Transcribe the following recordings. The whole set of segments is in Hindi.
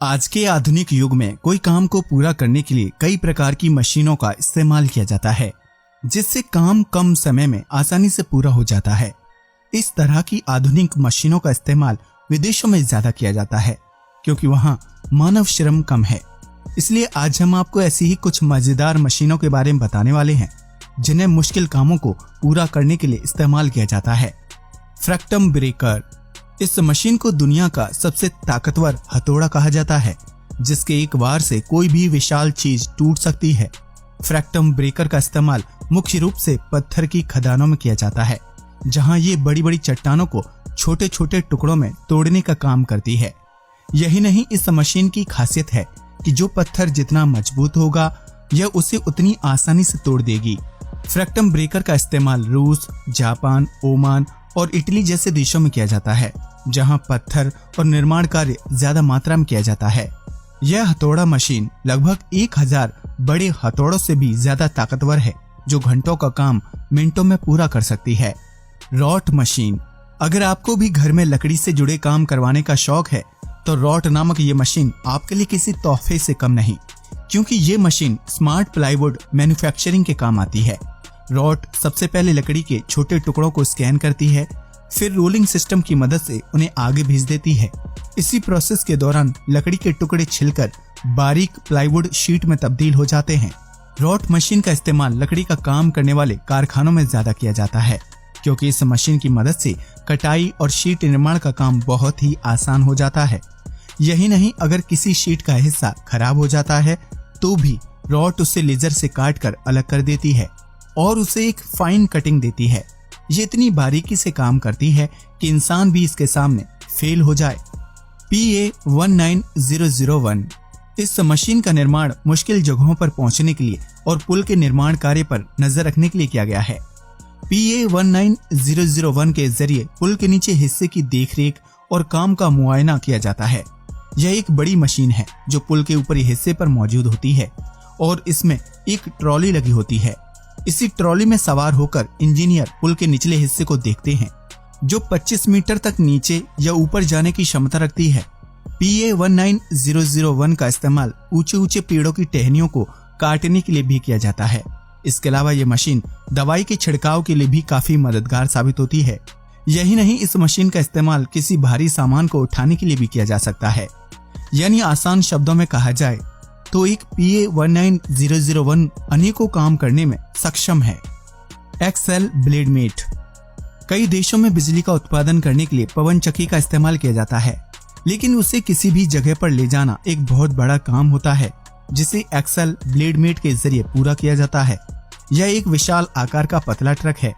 आज के आधुनिक युग में कोई काम को पूरा करने के लिए कई प्रकार की मशीनों का इस्तेमाल किया जाता है, जिससे काम कम समय में आसानी से पूरा हो जाता है। इस तरह की आधुनिक मशीनों का इस्तेमाल विदेशों में ज्यादा किया जाता है, क्योंकि वहां मानव श्रम कम है। इसलिए आज हम आपको ऐसी ही कुछ मजेदार मशीनों के बारे में बताने वाले हैं, जिन्हें मुश्किल कामों को पूरा करने के लिए इस्तेमाल किया जाता है। फ्रैक्टम ब्रेकर। इस मशीन को दुनिया का सबसे ताकतवर हथौड़ा कहा जाता है, जिसके एक वार से कोई भी विशाल चीज टूट सकती है। फ्रैक्टम ब्रेकर का इस्तेमाल मुख्य रूप से पत्थर की खदानों में किया जाता है, जहां ये बड़ी बड़ी चट्टानों को छोटे छोटे टुकड़ों में तोड़ने का काम करती है। यही नहीं, इस मशीन की खासियत है कि जो पत्थर जितना मजबूत होगा, यह उसे उतनी आसानी से तोड़ देगी। फ्रैक्टम ब्रेकर का इस्तेमाल रूस, जापान, ओमान और इटली जैसे देशों में किया जाता है, जहां पत्थर और निर्माण कार्य ज्यादा मात्रा में किया जाता है। यह हथौड़ा मशीन लगभग 1000 बड़े हथौड़ों से भी ज्यादा ताकतवर है, जो घंटों का काम मिनटों में पूरा कर सकती है। रॉट मशीन। अगर आपको भी घर में लकड़ी से जुड़े काम करवाने का शौक है, तो रॉट नामक ये मशीन आपके लिए किसी तोहफे से कम नहीं, क्योंकि ये मशीन स्मार्ट प्लाईवुड मैन्युफैक्चरिंग के काम आती है। रॉट सबसे पहले लकड़ी के छोटे टुकड़ों को स्कैन करती है, फिर रोलिंग सिस्टम की मदद से उन्हें आगे भेज देती है। इसी प्रोसेस के दौरान लकड़ी के टुकड़े छिलकर बारीक प्लाईवुड शीट में तब्दील हो जाते हैं। रॉट मशीन का इस्तेमाल लकड़ी का काम करने वाले कारखानों में ज्यादा किया जाता है, क्योंकि इस मशीन की मदद से कटाई और शीट निर्माण का काम बहुत ही आसान हो जाता है। यही नहीं, अगर किसी शीट का हिस्सा खराब हो जाता है, तो भी रॉट उसे लेजर से काट कर अलग कर देती है और उसे एक फाइन कटिंग देती है। ये इतनी बारीकी से काम करती है कि इंसान भी इसके सामने फेल हो जाए। PA19001। इस मशीन का निर्माण मुश्किल जगहों पर पहुंचने के लिए और पुल के निर्माण कार्य पर नजर रखने के लिए किया गया है। PA19001 के जरिए पुल के नीचे हिस्से की देखरेख और काम का मुआयना किया जाता है। यह एक बड़ी मशीन है जो पुल के ऊपरी हिस्से पर मौजूद होती है और इसमें एक ट्रॉली लगी होती है। इसी ट्रॉली में सवार होकर इंजीनियर पुल के निचले हिस्से को देखते हैं, जो 25 मीटर तक नीचे या ऊपर जाने की क्षमता रखती है। PA19001 का इस्तेमाल ऊंचे ऊंचे पेड़ों की टहनियों को काटने के लिए भी किया जाता है। इसके अलावा ये मशीन दवाई के छिड़काव के लिए भी काफी मददगार साबित होती है। यही नहीं, इस मशीन का इस्तेमाल किसी भारी सामान को उठाने के लिए भी किया जा सकता है। यानी आसान शब्दों में कहा जाए तो एक PA19001 अनेकों काम करने में सक्षम है। Excel blade mate. कई देशों में बिजली का उत्पादन करने के लिए पवन चक्की का इस्तेमाल किया जाता है, लेकिन उसे किसी भी जगह पर ले जाना एक बहुत बड़ा काम होता है, जिसे एक्सेल ब्लेड मेट के जरिए पूरा किया जाता है। यह एक विशाल आकार का पतला ट्रक है,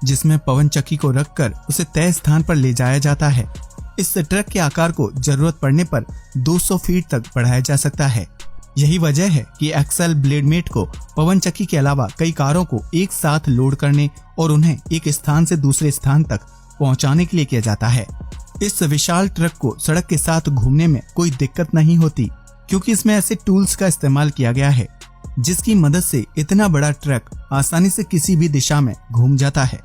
जिसमें पवन चक्की को रखकर उसे तय स्थान पर ले जाया जाता है। इस ट्रक के आकार को जरूरत पड़ने पर 200 फीट तक बढ़ाया जा सकता है। यही वजह है कि एक्सेल ब्लेड मेट को पवन चक्की के अलावा कई कारों को एक साथ लोड करने और उन्हें एक स्थान से दूसरे स्थान तक पहुंचाने के लिए किया जाता है। इस विशाल ट्रक को सड़क के साथ घूमने में कोई दिक्कत नहीं होती, क्योंकि इसमें ऐसे टूल्स का इस्तेमाल किया गया है, जिसकी मदद से इतना बड़ा ट्रक आसानी से किसी भी दिशा में घूम जाता है।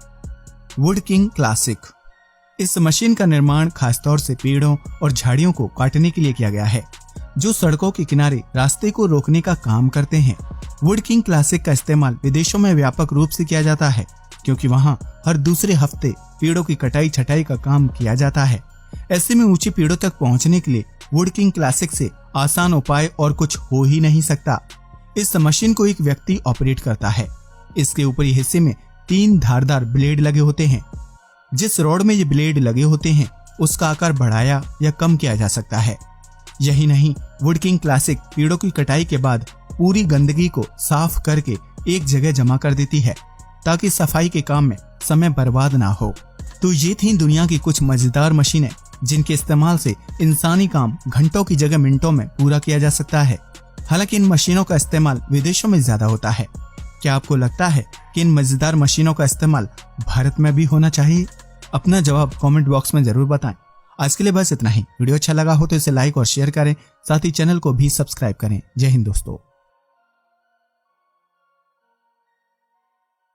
Would king classic. इस मशीन का निर्माण खासतौर से पेड़ों और झाड़ियों को काटने के लिए किया गया है, जो सड़कों के किनारे रास्ते को रोकने का काम करते हैं। वुड किंग क्लासिक का इस्तेमाल विदेशों में व्यापक रूप से किया जाता है, क्योंकि वहां हर दूसरे हफ्ते पेड़ों की कटाई छटाई का काम किया जाता है। ऐसे में ऊंचे पेड़ों तक पहुंचने के लिए वुड किंग क्लासिक से आसान उपाय और कुछ हो ही नहीं सकता। इस मशीन को एक व्यक्ति ऑपरेट करता है। इसके ऊपरी हिस्से में 3 धारदार ब्लेड लगे होते हैं। जिस रॉड में ये ब्लेड लगे होते हैं, उसका आकार बढ़ाया या कम किया जा सकता है। यही नहीं, वुड किंग क्लासिक पेड़ों की कटाई के बाद पूरी गंदगी को साफ करके एक जगह जमा कर देती है, ताकि सफाई के काम में समय बर्बाद ना हो। तो ये थी दुनिया की कुछ मजेदार मशीनें, जिनके इस्तेमाल से इंसानी काम घंटों की जगह मिनटों में पूरा किया जा सकता है। हालांकि इन मशीनों का इस्तेमाल विदेशों में ज्यादा होता है। क्या आपको लगता है कि इन मजेदार मशीनों का इस्तेमाल भारत में भी होना चाहिए? अपना जवाब कमेंट बॉक्स में जरूर बताएं। आज के लिए बस इतना ही। वीडियो अच्छा लगा हो तो इसे लाइक और शेयर करें, साथ ही चैनल को भी सब्सक्राइब करें। जय हिंद दोस्तों।